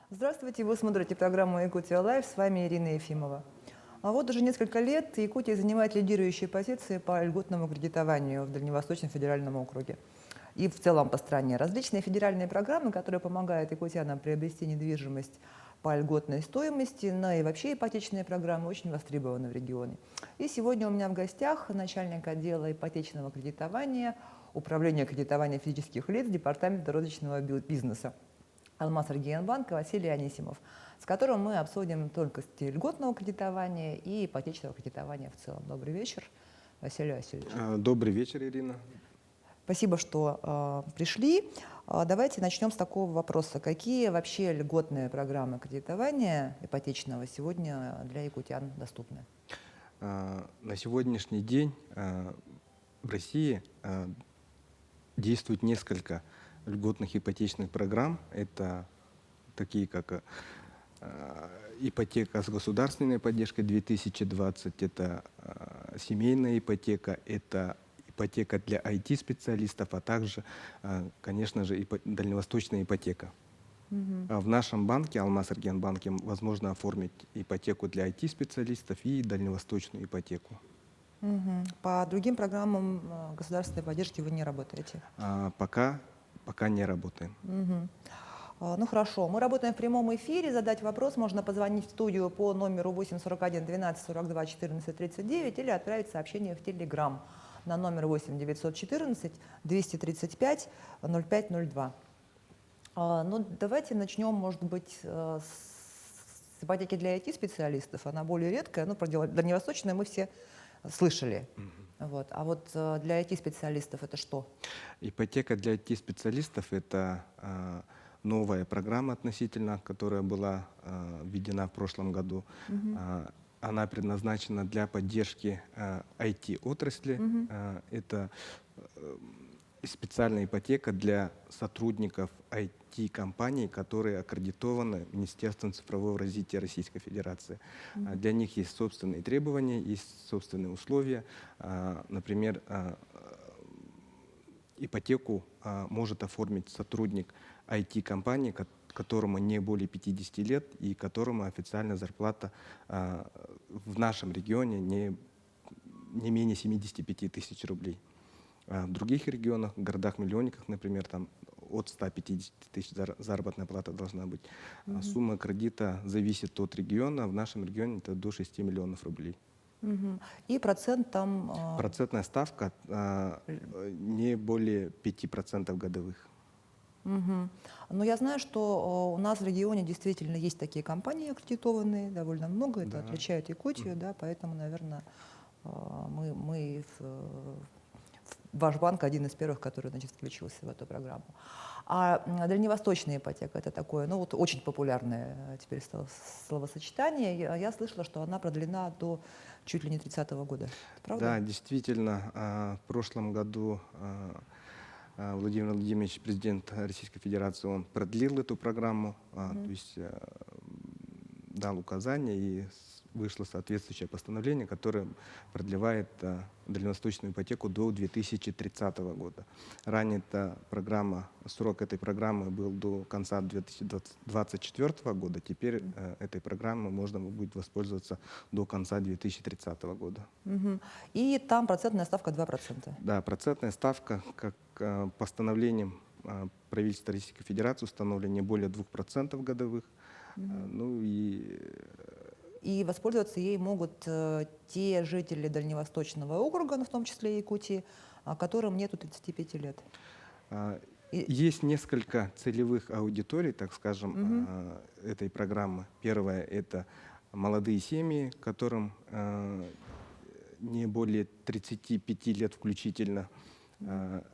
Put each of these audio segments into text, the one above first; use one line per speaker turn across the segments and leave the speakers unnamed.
Здравствуйте, вы смотрите программу «Якутия Лайв», с вами Ирина Ефимова. А вот уже несколько лет Якутия занимает лидирующие позиции по льготному кредитованию в Дальневосточном федеральном округе и в целом по стране. Различные федеральные программы, которые помогают якутянам приобрести недвижимость по льготной стоимости, но и вообще ипотечные программы очень востребованы в регионе. И сегодня у меня в гостях начальник отдела ипотечного кредитования Управления кредитования физических лиц Департамента розничного бизнеса Алмаз Регионбанка Василий Анисимов, с которым мы обсудим тонкости льготного кредитования и ипотечного кредитования в целом. Добрый вечер, Василий Васильевич.
Добрый вечер, Ирина.
Спасибо, что пришли. Давайте начнем с такого вопроса. Какие вообще льготные программы кредитования ипотечного сегодня для якутян доступны?
На сегодняшний день в России действует несколько льготных ипотечных программ. Это такие, как ипотека с государственной поддержкой 2020, это семейная ипотека, это ипотека для IT-специалистов, а также, конечно же, дальневосточная ипотека. В нашем банке, Алмаз Регионбанке, возможно оформить ипотеку для IT-специалистов и дальневосточную ипотеку.
По другим программам государственной поддержки вы не работаете?
Пока не работаем.
Ну хорошо, мы работаем в прямом эфире. Задать вопрос можно позвонить в студию по номеру 841 12 42 14 39 или отправить сообщение в Телеграм на номер 8 914 235 0502. Ну, давайте начнем, может быть, с ипотеки для IT-специалистов. Она более редкая, но про дальневосточную мы все слышали. Вот. А вот для IT-специалистов это что?
Ипотека для IT-специалистов – это новая программа относительно, которая была введена в прошлом году. Она предназначена для поддержки IT-отрасли. Это специальная ипотека для сотрудников IT-компаний, которые аккредитованы Министерством цифрового развития Российской Федерации. Для них есть собственные требования, есть собственные условия. Например, ипотеку может оформить сотрудник IT-компании, которому не более 50 лет и которому официальная зарплата в нашем регионе не менее 75 тысяч рублей. В других регионах, городах-миллионниках, например, там от 150 тысяч заработная плата должна быть. Сумма кредита зависит от региона. В нашем регионе это до 6 миллионов рублей.
И процент там…
Процентная ставка не более 5% годовых.
Но я знаю, что у нас в регионе действительно есть такие компании аккредитованные, довольно много, это отличает Якутию, да, поэтому, наверное, мы ваш банк один из первых, который, значит, включился в эту программу. А дальневосточная ипотека – это такое, ну вот очень популярное теперь словосочетание. Я слышала, что она продлена до чуть ли не 30-го года. Это правда?
Да, действительно, в прошлом году Владимир Владимирович, президент Российской Федерации, он продлил эту программу, то есть дал указания, и вышло соответствующее постановление, которое продлевает дальневосточную ипотеку до 2030 года. Ранее срок этой программы был до конца 2024 года, теперь этой программой можно будет воспользоваться до конца 2030 года.
И там процентная ставка 2%.
Да, процентная ставка, как постановлением правительства Российской Федерации, установлена не более 2% годовых. Ну
и воспользоваться ей могут те жители Дальневосточного округа, в том числе Якутии, которым нету 35 лет.
Есть несколько целевых аудиторий, так скажем, этой программы. Первое – это молодые семьи, которым не более 35 лет включительно,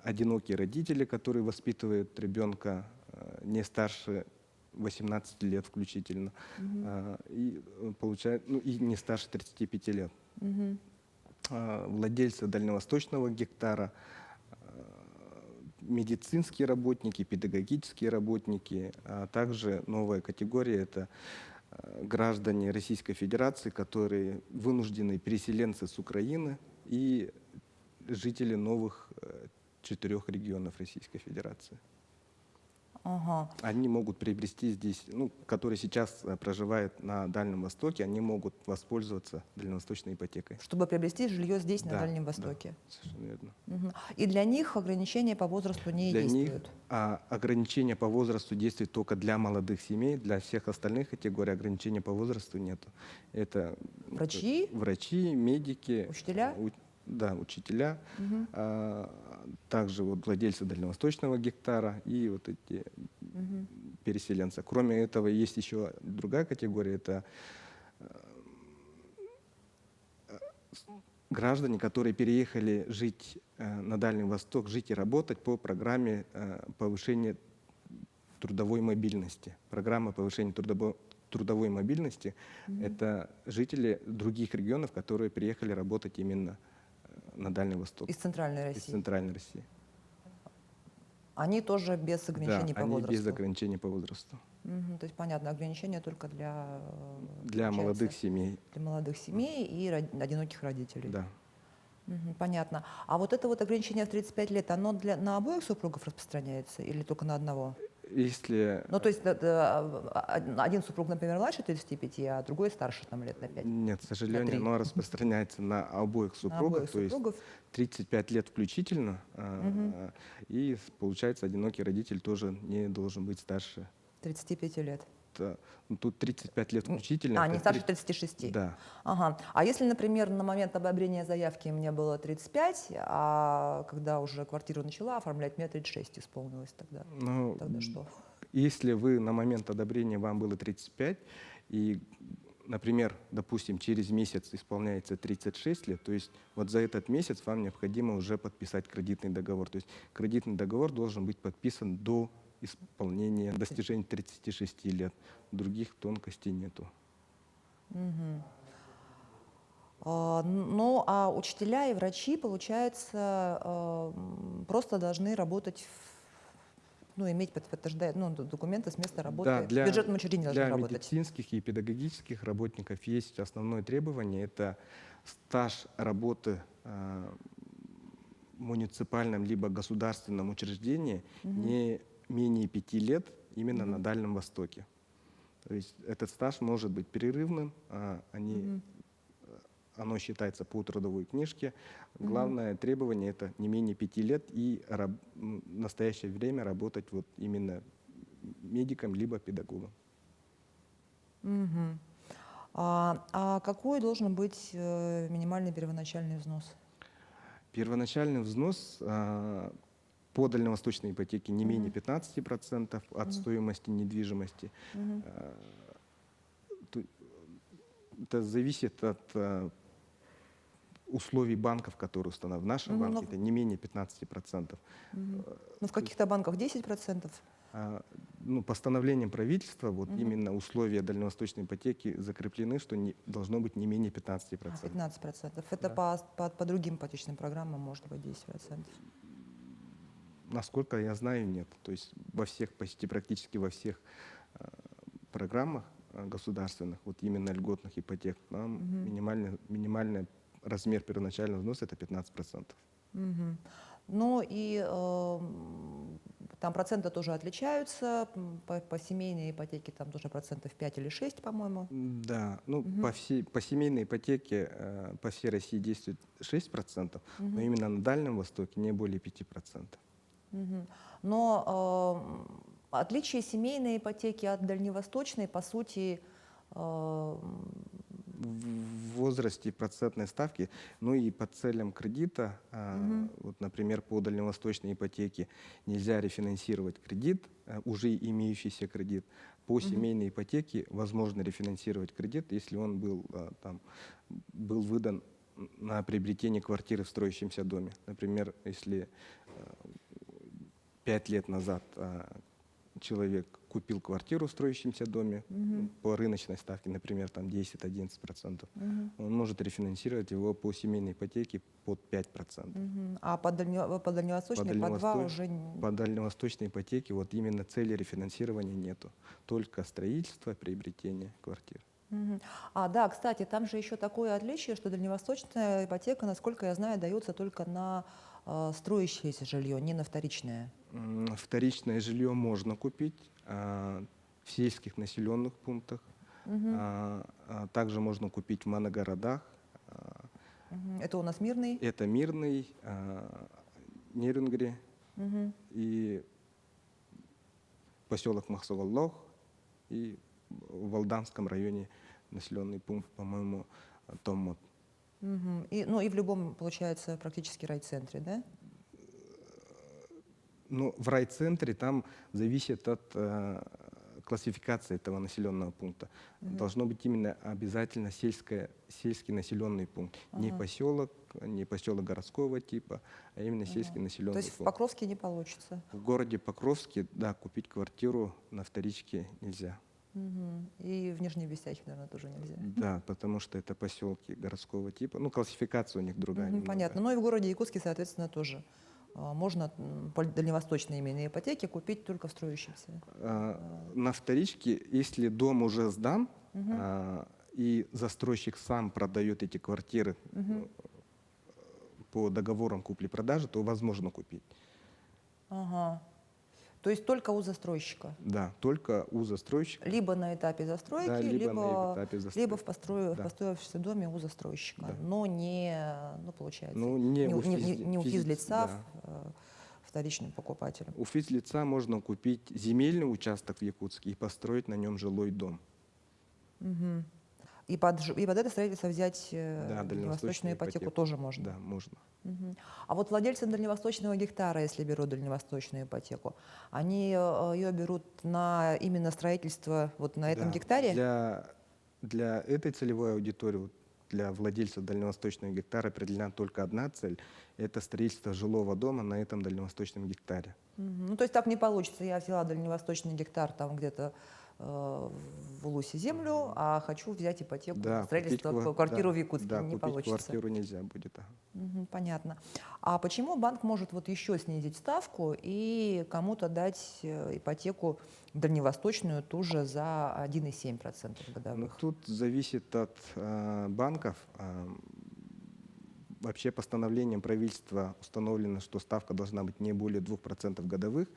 одинокие родители, которые воспитывают ребенка не старше 18 лет включительно, и не старше 35 лет. Владельцы дальневосточного гектара, медицинские работники, педагогические работники, а также новая категория – это граждане Российской Федерации, которые вынужденные переселенцы с Украины и жители новых 4 регионов Российской Федерации.
Ага.
Они могут приобрести здесь, ну, которые сейчас проживают на Дальнем Востоке, они могут воспользоваться дальневосточной ипотекой.
Чтобы приобрести жилье здесь, на
Да,
Дальнем
да,
Востоке.
совершенно верно.
Мгм. И для них ограничения по возрасту не
Для них
действуют.
ограничения по возрасту действуют только для молодых семей, для всех остальных категорий ограничений по возрасту нету. Это
Врачи,
врачи, медики,
учителя.
да, учителя,
Мгм.
также вот владельцы дальневосточного гектара и вот эти
Мгм.
переселенцы. Кроме этого, есть еще другая категория, это граждане, которые переехали жить на Дальний Восток, жить и работать по программе повышения трудовой мобильности. Программа повышения трудовой мобильности — это жители других регионов, которые приехали работать именно на Дальний Восток,
Из Центральной
из
России.
Центральной России.
Они тоже без
Да,
ограничений по
они
возрасту.
без ограничений по возрасту.
Мгм. То есть, понятно, ограничения только для,
Для
получается,
молодых семей,
для молодых семей и одиноких родителей.
да.
Мгм. Понятно. А вот это вот ограничение в 35 лет, оно на обоих супругов распространяется или только на одного?
Если
Ну, то есть один супруг, например, младше 35, а другой старше там, лет на 5,
нет, к
на
сожалению,
3.
оно распространяется на обоих
На
супругов,
обоих
то есть
супругов.
35 лет включительно,
Мгм.
и получается, одинокий родитель тоже не должен быть старше.
35 лет.
Ну, тут 35 лет включительно.
А,
Это
не старше 36.
Да.
Ага. А если, например, на момент одобрения заявки мне было 35, а когда уже квартиру начала оформлять, мне 36 исполнилось тогда.
Ну,
Тогда что?
если вы на момент одобрения вам было 35, и, например, допустим, через месяц исполняется 36 лет, то есть вот за этот месяц вам необходимо уже подписать кредитный договор. То есть кредитный договор должен быть подписан до исполнения, достижения 36 лет. Других тонкостей нету.
Мгм. Ну, а учителя и врачи, получается, просто должны работать, ну, иметь документы с места
Да,
работы. В бюджетном учреждении должны
для
работать.
медицинских и педагогических работников есть основное требование — это стаж работы в муниципальном либо государственном учреждении не менее 5 лет именно на Дальнем Востоке. То есть этот стаж может быть перерывным, оно считается по трудовой книжке. Главное требование — это не менее 5 лет и в настоящее время работать вот именно медиком либо педагогом.
Мгм. А какой должен быть минимальный первоначальный взнос?
Первоначальный взнос по дальневосточной ипотеке не менее 15% от стоимости недвижимости.
Мгм.
А, ту- Это зависит от условий банков, которые установлены. В нашем
Мгм.
банке это не менее 15%.
Мгм. Ну, в каких-то банках 10%.
Ну, постановлением правительства вот именно условия дальневосточной ипотеки закреплены, что должно быть не менее 15%.
15%. Это
Да.
по другим ипотечным программам может быть 10%.
Насколько я знаю, нет. То есть почти практически во всех программах государственных, вот именно льготных ипотек, нам минимальный размер первоначального взноса — это 15%.
Мгм. Ну и там проценты тоже отличаются. По семейной ипотеке там тоже процентов 5 или 6, по-моему.
Да, ну по семейной ипотеке по всей России действует 6%, но именно на Дальнем Востоке не более 5%.
Мгм. Но отличие семейной ипотеки от дальневосточной, по сути,
В возрасте процентной ставки, ну и по целям кредита, вот, например, по дальневосточной ипотеке нельзя рефинансировать кредит, уже имеющийся кредит. По семейной ипотеке возможно рефинансировать кредит, если он был выдан на приобретение квартиры в строящемся доме. Например, если 5 лет назад человек купил квартиру в строящемся доме по рыночной ставке, например, там 10-11%, он может рефинансировать его по семейной ипотеке под 5%.
а по дальневосточной по 2 уже...
По дальневосточной ипотеке вот именно цели рефинансирования нету, только строительство, приобретение квартир.
Мгм. Да, кстати, там же еще такое отличие, что дальневосточная ипотека, насколько я знаю, дается только на строящееся жилье, не на вторичное?
Вторичное жилье можно купить в сельских населенных пунктах. Также можно купить в моногородах.
Это у нас Мирный?
Это Мирный, Нерюнгри и поселок Махсоваллох, и в Валданском районе населенный пункт, по-моему, Томмот.
Ну и в любом, получается, практически райцентре, да?
Ну, в райцентре там зависит от классификации этого населенного пункта. Должно быть именно обязательно сельский населенный пункт. Не поселок городского типа, а именно сельский
То
населенный
есть в
пункт.
Покровске не получится?
В городе Покровске, да, купить квартиру на вторичке нельзя.
И в Нижней Бесяче, наверное, тоже нельзя.
Да, потому что это поселки городского типа. Ну, классификация у них другая. немного.
Понятно. Ну и в городе Якутске, соответственно, тоже можно по дальневосточной именно ипотеке купить только в строящемся.
На вторичке, если дом уже сдан, и застройщик сам продает эти квартиры по договорам купли-продажи, то возможно купить.
Ага. То есть только у застройщика?
Да, только у застройщика.
Либо на этапе застройки,
Да, либо на этапе
либо
застройки.
в
Да.
построившемся доме у застройщика,
Да.
но не, ну, получается,
Ну, не
не у физлица,
да.
вторичным покупателем.
У физлица можно купить земельный участок в Якутске и построить на нем жилой дом.
И под это строительство взять
Да,
дальневосточную ипотеку тоже можно?
Да, можно.
А вот владельцы дальневосточного гектара, если берут дальневосточную ипотеку, они ее берут на именно строительство вот на этом
Да,
гектаре?
Для этой целевой аудитории, вот для владельцев дальневосточного гектара определена только одна цель – это строительство жилого дома на этом дальневосточном гектаре.
Ну, то есть так не получится. Я взяла дальневосточный гектар там где-то в Улусе землю, а хочу взять ипотеку на строительство квартиру в Якутске.
Да,
Не
купить
получится.
квартиру нельзя будет.
Понятно. А почему банк может вот еще снизить ставку и кому-то дать ипотеку дальневосточную ту же за 1,7%
Ну,
годовых?
тут зависит от банков. Вообще постановлением правительства установлено, что ставка должна быть не более 2% годовых,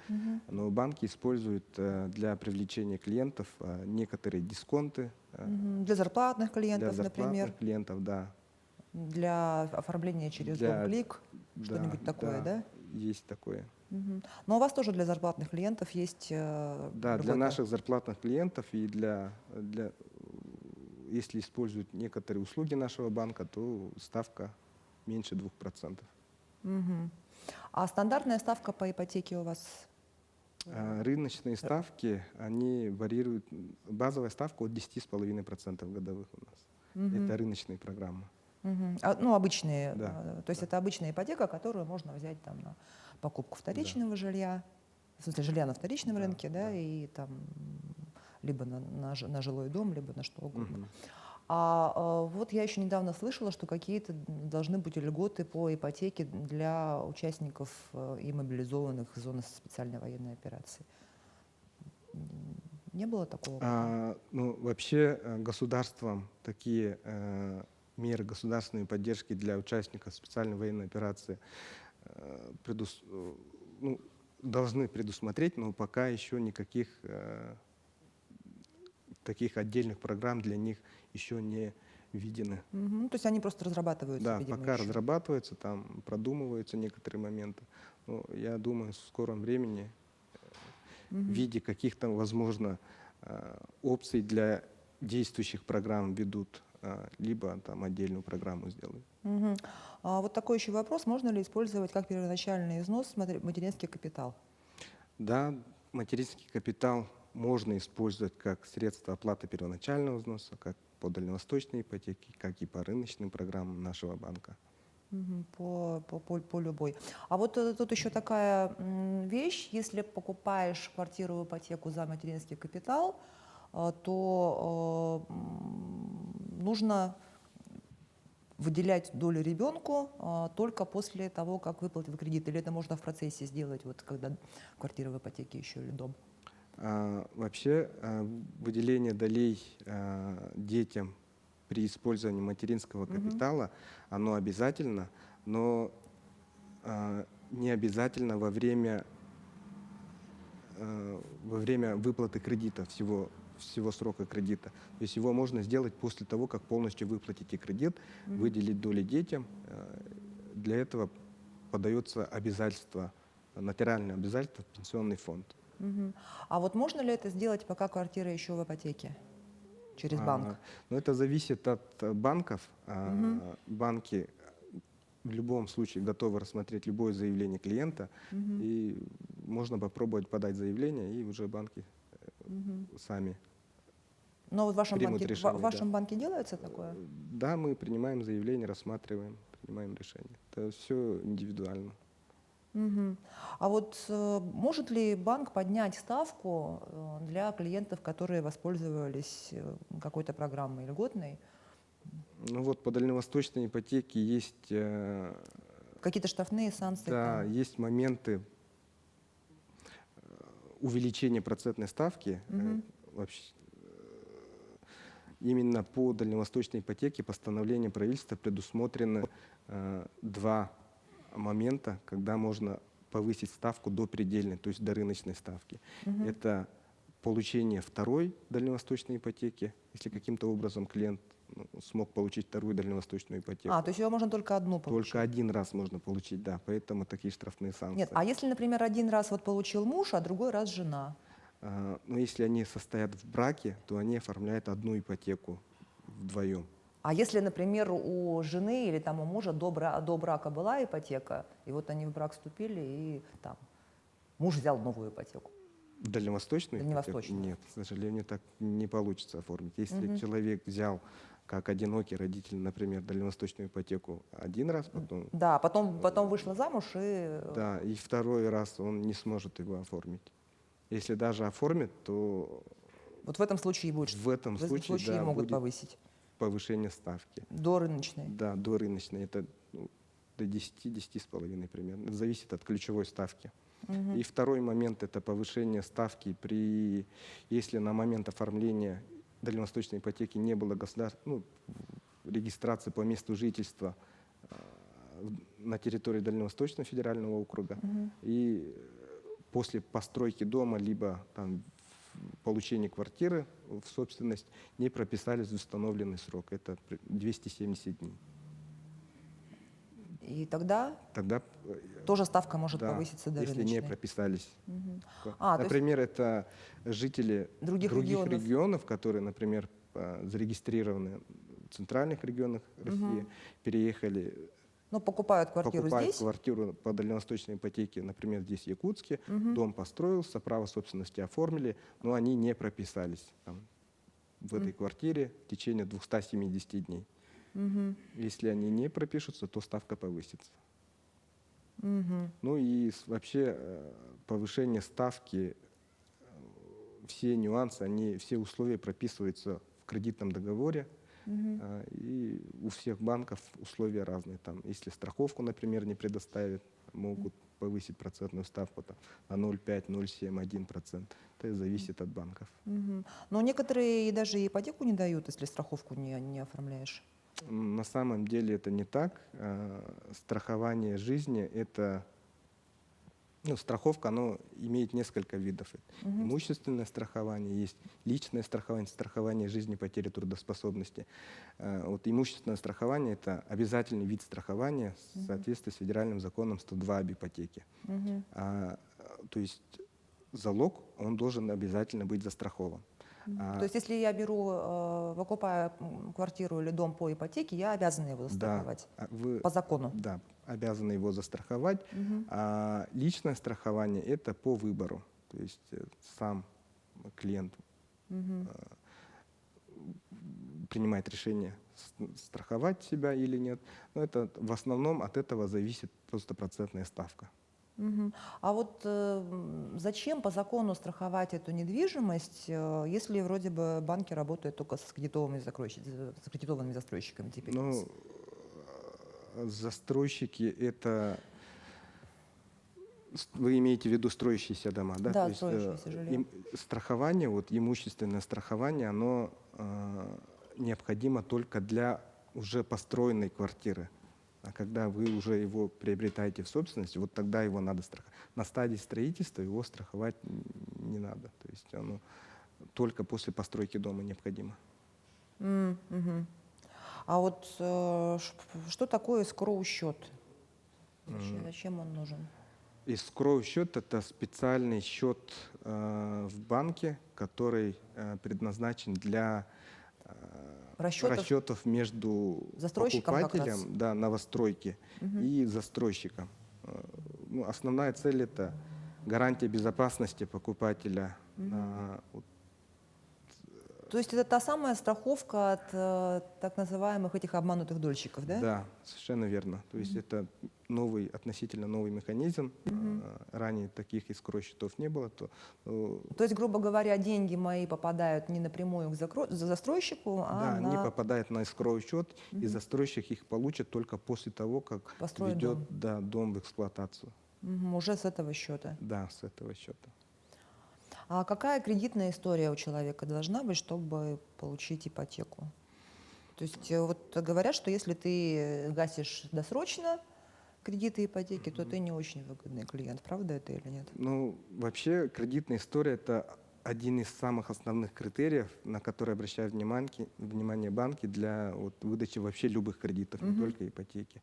но банки используют для привлечения клиентов некоторые дисконты.
Для зарплатных клиентов,
для зарплатных
например,
клиентов, да.
для оформления через Дом-клик, что-нибудь такое, да?
Есть такое.
Но у вас тоже для зарплатных клиентов есть
Да, для наших зарплатных клиентов и если используют некоторые услуги нашего банка, то ставка меньше 2%.
А стандартная ставка по ипотеке у вас?
Рыночные ставки, они варьируют. Базовая ставка от 10,5% годовых у нас. Это рыночные программы.
Ну, обычные.
Да,
То есть это обычная ипотека, которую можно взять там на покупку вторичного жилья, в смысле жилья на вторичном рынке, да, и там либо на жилой дом, либо на что угодно. Вот я еще недавно слышала, что какие-то должны быть льготы по ипотеке для участников и мобилизованных в зоны специальной военной операции. Не было такого?
Ну, вообще государством такие меры государственной поддержки для участников специальной военной операции должны предусмотреть, но пока еще никаких таких отдельных программ для них еще не введены.
То есть они просто разрабатываются,
Да,
видимо,
пока
еще.
разрабатываются, там продумываются некоторые моменты. Но я думаю, в скором времени в виде каких-то, возможно, опций для действующих программ ведут, либо там отдельную программу сделают.
Вот такой еще вопрос. Можно ли использовать как первоначальный износ материнский капитал?
Да, материнский капитал можно использовать как средство оплаты первоначального взноса, как по дальневосточной ипотеке, как и по рыночным программам нашего банка.
По любой. А вот тут еще такая вещь, если покупаешь квартиру в ипотеку за материнский капитал, то нужно выделять долю ребенку только после того, как выплатил кредит, или это можно в процессе сделать, вот когда квартира в ипотеке еще или дом?
Вообще выделение долей детям при использовании материнского капитала, оно обязательно, но не обязательно во время выплаты кредита, всего срока кредита. То есть его можно сделать после того, как полностью выплатите кредит, выделить доли детям. Для этого подается обязательство, нотариальное обязательство в пенсионный фонд.
Мгм. А вот можно ли это сделать, пока квартира еще в ипотеке? Через банк?
Но это зависит от банков. Банки в любом случае готовы рассмотреть любое заявление клиента, и можно попробовать подать заявление, и уже банки сами
Но вот в вашем
примут
банке,
решение.
в вашем банке делается такое?
Да, мы принимаем заявление, рассматриваем, принимаем решение. Это все индивидуально.
Мгм. А вот может ли банк поднять ставку для клиентов, которые воспользовались какой-то программой льготной?
Ну вот по дальневосточной ипотеке есть,
Какие-то штрафные санкции
да,
там?
есть моменты увеличения процентной ставки. Вообще, именно по дальневосточной ипотеке постановлением правительства предусмотрены два момента, когда можно повысить ставку до предельной, то есть до рыночной ставки. Это получение второй дальневосточной ипотеки, если каким-то образом клиент смог получить вторую дальневосточную ипотеку.
То есть ее можно только одну получить?
Только один раз можно получить, да, поэтому такие штрафные санкции.
Нет, а если, например, один раз вот получил муж, а другой раз жена?
Но если они состоят в браке, то они оформляют одну ипотеку вдвоем.
А если, например, у жены или там у мужа до брака была ипотека, и вот они в брак вступили, и там муж взял новую ипотеку?
Дальневосточную ипотеку?
Дальневосточную.
Нет, к сожалению, так не получится оформить. Если человек взял как одинокий родитель, например, дальневосточную ипотеку один раз, потом,
Да, потом вышла замуж и...
да, и второй раз он не сможет его оформить. Если даже оформит, то
Вот в этом случае будет,
в этом случае, да,
могут
будет
повысить
повышение ставки.
до рыночной.
Да, до рыночной. Это до 10-10,5 примерно. Это зависит от ключевой ставки. И второй момент – это повышение ставки, если на момент оформления дальневосточной ипотеки не было регистрации по месту жительства на территории Дальневосточного федерального округа. И после постройки дома, либо там, получения квартиры в собственность не прописались в установленный срок. Это 270 дней.
И тогда
Тогда
тоже ставка может
да,
повыситься до
если
рыночной.
не прописались.
То есть
Например, это жители
других
других
регионов.
регионов, которые, например, зарегистрированы в центральных регионах России, переехали,
покупают квартиру
покупают
здесь.
квартиру по дальневосточной ипотеке, например, здесь в Якутске, дом построился, право собственности оформили, но они не прописались там, в этой квартире в течение 270 дней. Если они не пропишутся, то ставка повысится. Ну и вообще повышение ставки, все нюансы, все условия прописываются в кредитном договоре. И у всех банков условия разные. Там, если страховку, например, не предоставят, могут повысить процентную ставку на 0,5, 0,7, 1%. Это зависит от банков.
Но некоторые даже и ипотеку не дают, если страховку не оформляешь.
На самом деле это не так. Страхование жизни – это… страховка, оно имеет несколько видов. Имущественное страхование, есть личное страхование, страхование жизни, потери трудоспособности. Вот имущественное страхование – это обязательный вид страхования в соответствии с федеральным законом 102 об ипотеке. То есть залог, он должен обязательно быть застрахован.
То есть если я выкупаю квартиру или дом по ипотеке, я обязана его застраховать?
Да, вы,
по закону?
Да, обязаны его застраховать. А личное страхование – это по выбору. То есть сам клиент принимает решение, страховать себя или нет. Но это в основном от этого зависит просто процентная ставка.
А вот зачем по закону страховать эту недвижимость, если вроде бы банки работают только с кредитованными застройщиками теперь?
Застройщики – это… Вы имеете в виду строящиеся дома, да?
Да,
То
строящиеся жилья.
Страхование, имущественное страхование, оно необходимо только для уже построенной квартиры. А когда вы уже его приобретаете в собственность, вот тогда его надо страховать. На стадии строительства его страховать не надо. То есть оно только после постройки дома необходимо.
Мгм. А вот что такое эскроу-счет? Зачем он нужен?
Escrow счет — это специальный счет в банке, который предназначен для
Расчетов
расчетов между
застройщиком как раз.
покупателем, да, новостройки и застройщиком. Ну, основная цель — это гарантия безопасности покупателя. Вот,
То есть это та самая страховка от так называемых этих обманутых дольщиков, да?
да, совершенно верно. То есть это новый, относительно новый механизм. Ранее таких escrow счетов не было.
То есть, грубо говоря, деньги мои попадают не напрямую к застройщику, а
Да, они
на
попадают на escrow счет, и застройщик их получит только после того, как
построен
введет,
дом.
да, дом в эксплуатацию.
Уже с этого счета.
Да, с этого счета.
А какая кредитная история у человека должна быть, чтобы получить ипотеку? То есть вот говорят, что если ты гасишь досрочно кредиты и ипотеки, то ты не очень выгодный клиент. Правда это или нет?
Ну, вообще, кредитная история — это один из самых основных критериев, на которые обращают внимание банки для вот, выдачи вообще любых кредитов, не только ипотеки.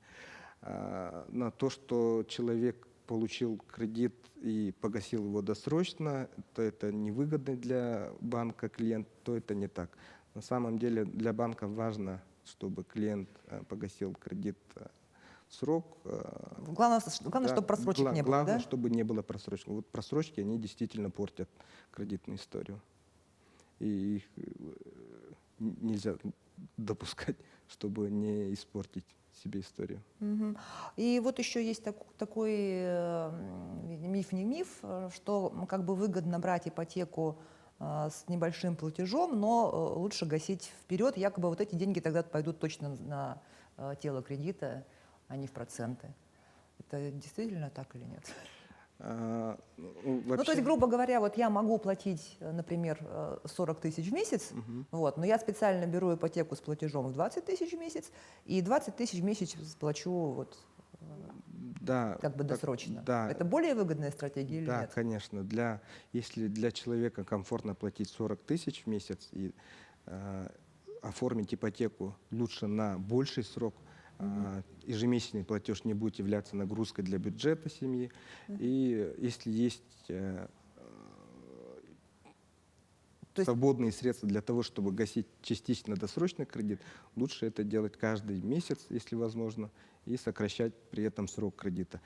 На то, что человек получил кредит и погасил его досрочно, то это невыгодно для банка клиент, то это не так. На самом деле для банка важно, чтобы клиент погасил кредит в срок.
Главное, главное
Да,
чтобы просрочек не было,
главное,
да?
чтобы не было просрочки. Вот просрочки, они действительно портят кредитную историю. И их нельзя допускать, чтобы не испортить себе историю.
Мгм. И вот еще есть такой миф, не миф, что как бы выгодно брать ипотеку с небольшим платежом, но лучше гасить вперед, якобы вот эти деньги тогда пойдут точно на тело кредита, а не в проценты. Это действительно так или нет?
Ну,
Ну, то есть,
вообще,
грубо говоря, вот я могу платить, например, 40 тысяч в месяц, вот, но я специально беру ипотеку с платежом в 20 тысяч в месяц, и 20 тысяч в месяц плачу вот,
да,
как бы
так,
досрочно.
да,
Это более выгодная стратегия или
да,
нет?
конечно. Если для человека комфортно платить 40 тысяч в месяц и э, оформить ипотеку лучше на больший срок, ежемесячный платеж не будет являться нагрузкой для бюджета семьи. И если есть
То есть,
свободные средства для того, чтобы гасить частично досрочный кредит, лучше это делать каждый месяц, если возможно, и сокращать при этом срок кредита.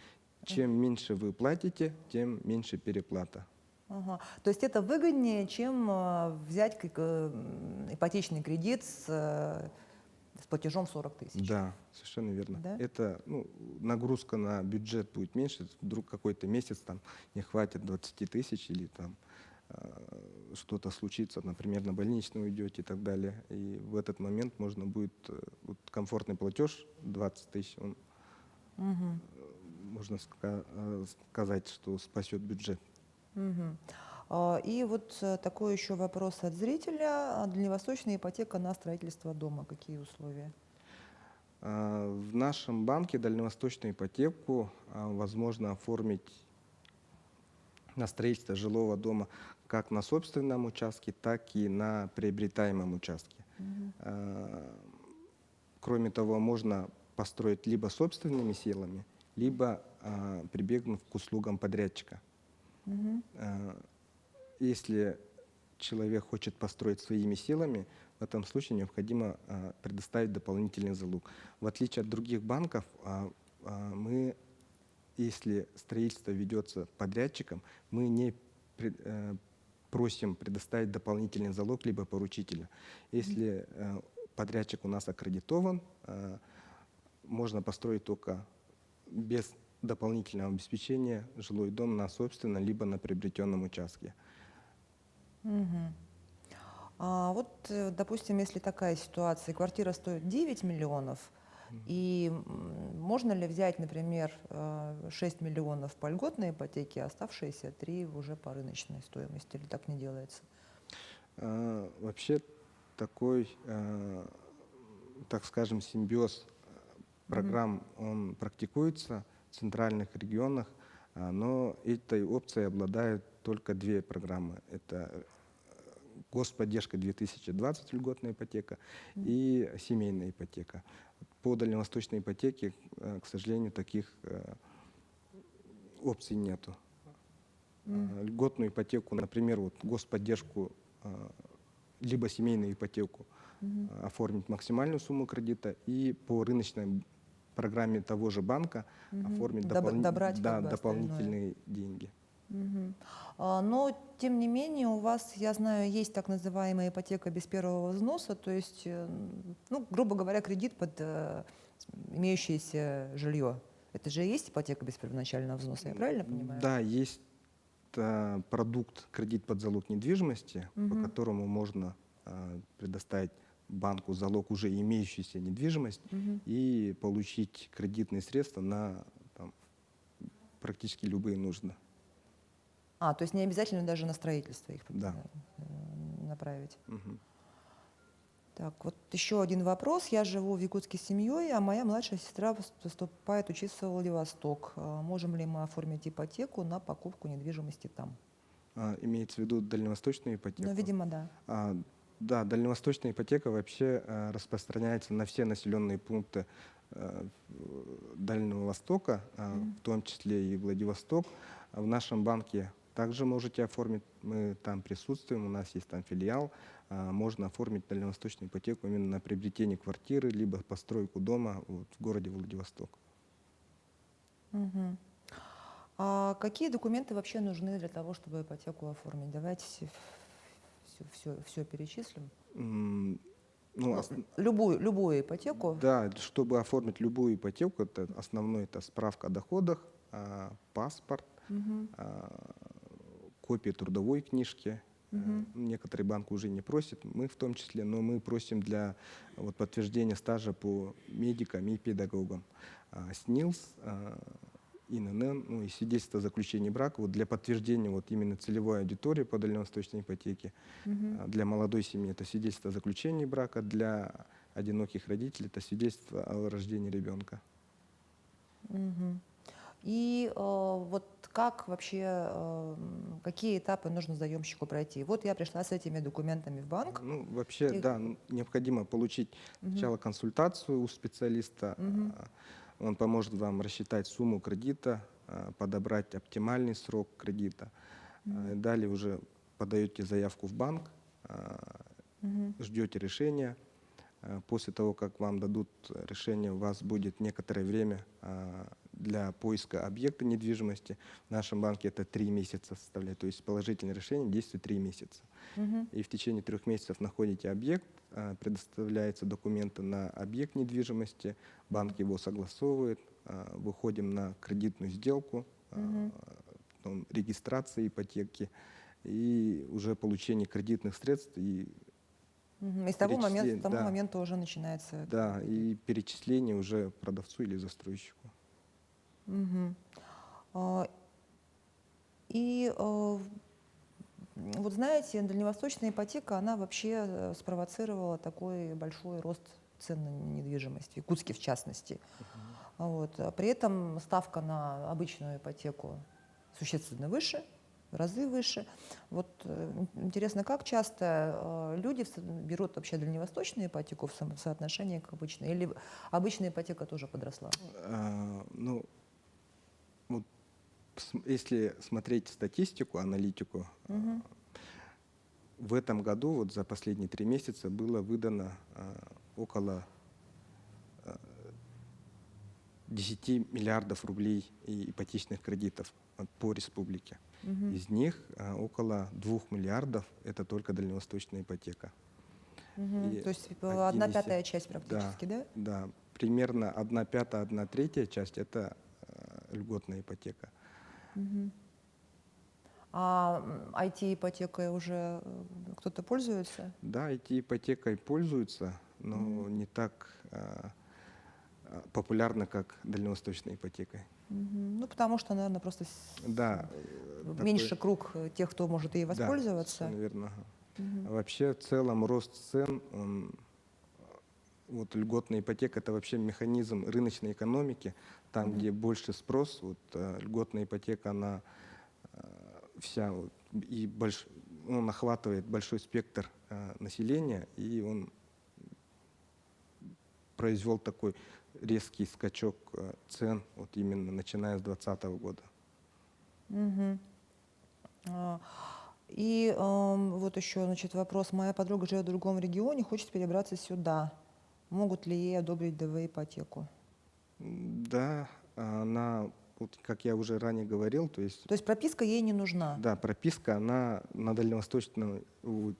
Чем меньше вы платите, тем меньше переплата.
ага. То есть это выгоднее, чем взять ипотечный кредит с платежом в 40 тысяч.
Да, совершенно верно.
Да?
Это, ну, нагрузка на бюджет будет меньше, вдруг какой-то месяц там не хватит 20 тысяч или там что-то случится, например, на больничный уйдете и так далее. И в этот момент можно будет вот комфортный платеж 20 тысяч, он, можно сказать, что спасет бюджет.
Мгм. И вот такой еще вопрос от зрителя. Дальневосточная ипотека на строительство дома. Какие условия?
В нашем банке дальневосточную ипотеку возможно оформить на строительство жилого дома как на собственном участке, так и на приобретаемом участке. Кроме того, можно построить либо собственными силами, либо прибегнув к услугам подрядчика. Если человек хочет построить своими силами, в этом случае необходимо предоставить дополнительный залог. В отличие от других банков, мы, если строительство ведется подрядчиком, мы не просим предоставить дополнительный залог либо поручителя. Если подрядчик у нас аккредитован, можно построить только без дополнительного обеспечения жилой дом на собственном либо на приобретенном участке.
А вот, допустим, если такая ситуация, квартира стоит 9 миллионов, и можно ли взять, например, 6 миллионов по льготной ипотеке, а оставшиеся 3 уже по рыночной стоимости, или так не делается?
Вообще такой, так скажем, симбиоз программ, он практикуется в центральных регионах, но этой опцией обладают только две программы. Это господдержка 2020, льготная ипотека, и семейная ипотека. По дальневосточной ипотеке, к сожалению, таких опций нету. Льготную ипотеку, например, вот господдержку, либо семейную ипотеку оформить максимальную сумму кредита и по рыночной программе того же банка оформить
Добрать как бы остальное.
дополнительные деньги.
Но, тем не менее, у вас, я знаю, есть так называемая ипотека без первого взноса, то есть, ну, грубо говоря, кредит под имеющееся жилье. Это же и есть ипотека без первоначального взноса, я правильно понимаю?
Да, есть продукт кредит под залог недвижимости, по которому можно предоставить банку залог уже имеющейся недвижимость и получить кредитные средства на там, практически любые нужды.
То есть не обязательно даже на строительство их
Да.
направить.
Мгм.
Так, вот еще один вопрос. Я живу в Якутске с семьей, а моя младшая сестра поступает учиться в Владивосток. Можем ли мы оформить ипотеку на покупку недвижимости там?
Имеется в виду дальневосточную ипотеку?
Ну, видимо, да.
Да, дальневосточная ипотека вообще распространяется на все населенные пункты Дальнего Востока, в том числе и Владивосток. В нашем банке также можете оформить, мы там присутствуем, у нас есть там филиал, можно оформить дальневосточную ипотеку именно на приобретение квартиры, либо постройку дома вот, в городе Владивосток.
А какие документы вообще нужны для того, чтобы ипотеку оформить? Давайте все перечислим.
Ну,
Любую ипотеку.
да, чтобы оформить любую ипотеку, это основное, это справка о доходах, паспорт, копия трудовой книжки. Некоторые банки уже не просят, мы в том числе, но мы просим для вот, подтверждения стажа по медикам и педагогам. СНИЛС, ИНН, ну и свидетельство о заключении брака. Вот для подтверждения вот именно целевой аудитории по дальневосточной ипотеке. Для молодой семьи это свидетельство о заключении брака, для одиноких родителей это свидетельство о рождении ребенка.
И вот как вообще, какие этапы нужно заемщику пройти? Вот я пришла с этими документами в банк.
Ну, вообще, да, необходимо получить сначала консультацию у специалиста. Он поможет вам рассчитать сумму кредита, подобрать оптимальный срок кредита. Далее уже подаете заявку в банк, ждете решения. После того, как вам дадут решение, у вас будет некоторое время для поиска объекта недвижимости. В нашем банке это 3 месяца составляет, то есть положительное решение действует 3 месяца. И в течение 3 месяцев находите объект, предоставляются документы на объект недвижимости, банк его согласовывает, выходим на кредитную сделку, потом регистрация ипотеки и уже получение кредитных средств и
И с того момента уже начинается.
Да, и перечисление уже продавцу или застройщику.
И вот знаете, дальневосточная ипотека, она вообще спровоцировала такой большой рост цен на недвижимость, в Якутске в частности. Вот. При этом ставка на обычную ипотеку существенно выше, в разы выше. Вот интересно, как часто люди берут вообще дальневосточную ипотеку в соотношении к обычной, или обычная ипотека тоже подросла?
Ну, вот, если смотреть статистику, аналитику, в этом году, вот за последние 3 месяца, было выдано около 10 миллиардов рублей ипотечных кредитов по республике. Из них около 2 миллиардов это только дальневосточная ипотека.
То есть 1/5 часть практически, да?
Да, примерно 1/5, 1/3 часть это льготная ипотека.
А IT-ипотекой уже кто-то пользуется?
Да, IT-ипотекой пользуются, но не так популярно, как дальневосточной ипотекой.
Ну, потому что, наверное, просто
Да,
меньше круг тех, кто может ей воспользоваться.
Да, наверное. Вообще, в целом, рост цен, он вот льготная ипотека — это вообще механизм рыночной экономики, там, где больше спрос, вот льготная ипотека, она вся вот, и он охватывает большой спектр населения, и он произвел такой резкий скачок цен, вот именно начиная с 2020 года.
Мгм. А, И вот еще, значит, вопрос. Моя подруга живет в другом регионе, хочет перебраться сюда. Могут ли ей одобрить ДВ-ипотеку?
Да, она, вот, как я уже ранее говорил, то есть,
То есть прописка ей не нужна?
да, прописка, она на дальневосточном,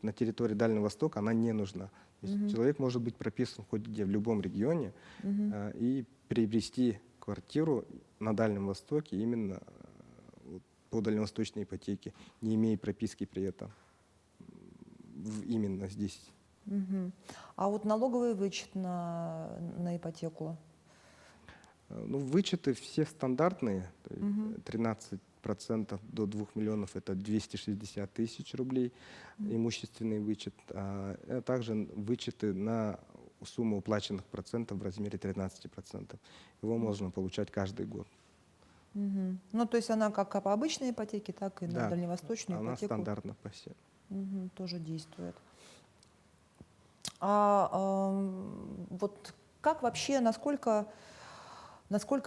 на территории Дальнего Востока, она не нужна. То есть
Мгм.
человек может быть прописан хоть где, в любом регионе,
Мгм.
и приобрести квартиру на Дальнем Востоке именно вот по дальневосточной ипотеке, не имея прописки при этом именно здесь.
Мгм. А вот налоговый вычет на ипотеку?
Ну, вычеты все стандартные, то есть
Мгм.
13% до 2 миллионов — это 260 тысяч рублей имущественный вычет, а также вычеты на сумму уплаченных процентов в размере 13%. Его можно получать каждый год.
Мгм. Ну, то есть она как по обычной ипотеке, так и на
Да,
дальневосточную
она
ипотеку
стандартна по всем.
тоже действует. Вот как вообще, насколько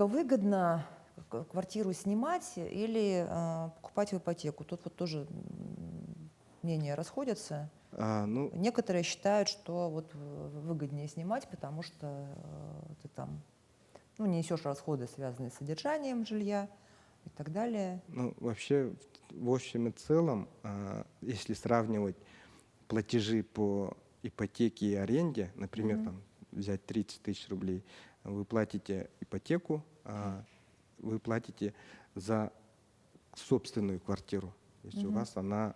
выгодно квартиру снимать или покупать в ипотеку? Тут вот тоже мнения расходятся.
Ну,
Некоторые считают, что вот выгоднее снимать, потому что ты там не несешь расходы, связанные с содержанием жилья и так далее.
ну, вообще, в общем и целом, если сравнивать платежи по ипотеке и аренде, например,
Мгм.
там, взять 30 тысяч рублей, вы платите ипотеку, вы платите за собственную квартиру. То есть у
Мгм.
вас она,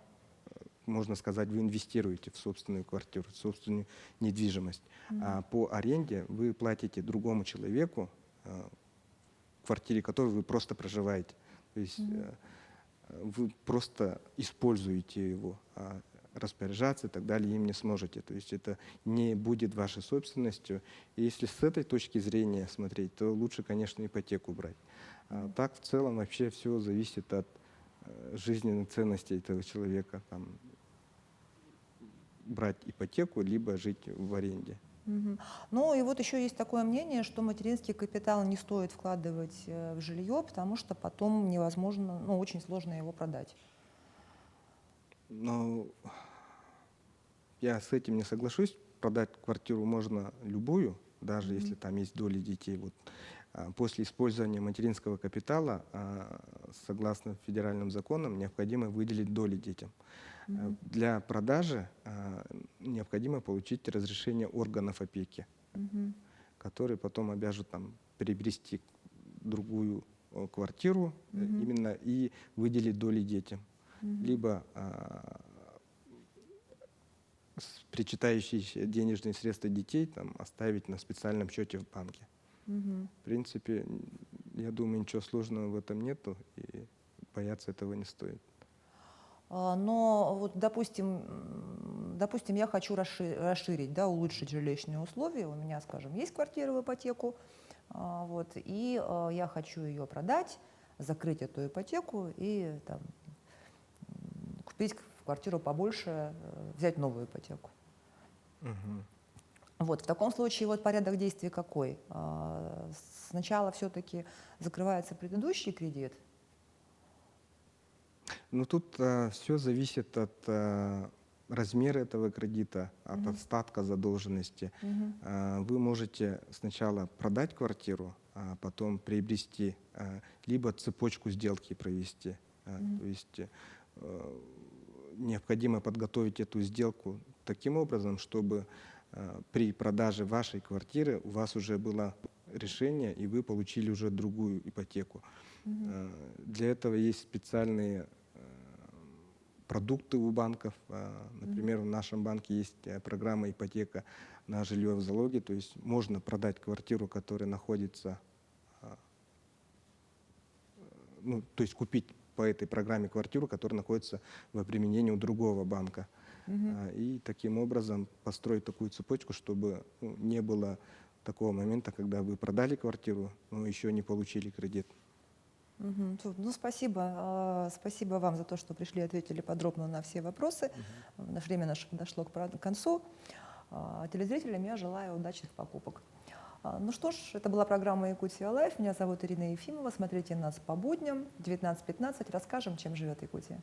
можно сказать, вы инвестируете в собственную квартиру, в собственную недвижимость. А по аренде вы платите другому человеку, в квартире которой вы просто проживаете. То есть вы просто используете его, распоряжаться и так далее им не сможете. То есть это не будет вашей собственностью. И если с этой точки зрения смотреть, то лучше, конечно, ипотеку брать. А так в целом вообще все зависит от жизненных ценностей этого человека. Там, брать ипотеку, либо жить в аренде.
Мгм. Ну и вот еще есть такое мнение, что материнский капитал не стоит вкладывать в жилье, потому что потом невозможно, очень сложно его продать.
Но я с этим не соглашусь. Продать квартиру можно любую, даже если там есть доли детей. Вот, после использования материнского капитала, согласно федеральным законам, необходимо выделить доли детям. Для продажи необходимо получить разрешение органов опеки,
Мгм.
которые потом обяжут там приобрести другую квартиру
Мгм.
именно и выделить доли детям. Либо причитающиеся денежные средства детей там оставить на специальном счете в банке.
Мгм.
В принципе, я думаю, ничего сложного в этом нету, и бояться этого не стоит.
Но вот, допустим, я хочу расширить, да, улучшить жилищные условия. У меня, скажем, есть квартира в ипотеку, вот, и я хочу ее продать, закрыть эту ипотеку и там, купить квартиру побольше, взять новую ипотеку.
Мгм.
Вот, в таком случае вот порядок действий какой? Сначала все-таки закрывается предыдущий кредит.
Ну, тут все зависит от размера этого кредита, от остатка задолженности.
Мгм.
Вы можете сначала продать квартиру, а потом приобрести, либо цепочку сделки провести. То есть необходимо подготовить эту сделку таким образом, чтобы при продаже вашей квартиры у вас уже было решение, и вы получили уже другую ипотеку. Для этого есть специальные продукты у банков. Например, в нашем банке есть программа ипотека на жилье в залоге, то есть можно продать квартиру, которая находится, ну, то есть купить по этой программе квартиру, которая находится в применении у другого банка. и таким образом построить такую цепочку, чтобы не было такого момента, когда вы продали квартиру, но еще не получили кредит.
Ну, спасибо. Спасибо вам за то, что пришли и ответили подробно на все вопросы. Наше время наше подошло к концу. Телезрителям я желаю удачных покупок. Ну что ж, это была программа «Якутия Лайф». Меня зовут Ирина Ефимова. Смотрите нас по будням. В 19:15 расскажем, чем живет Якутия.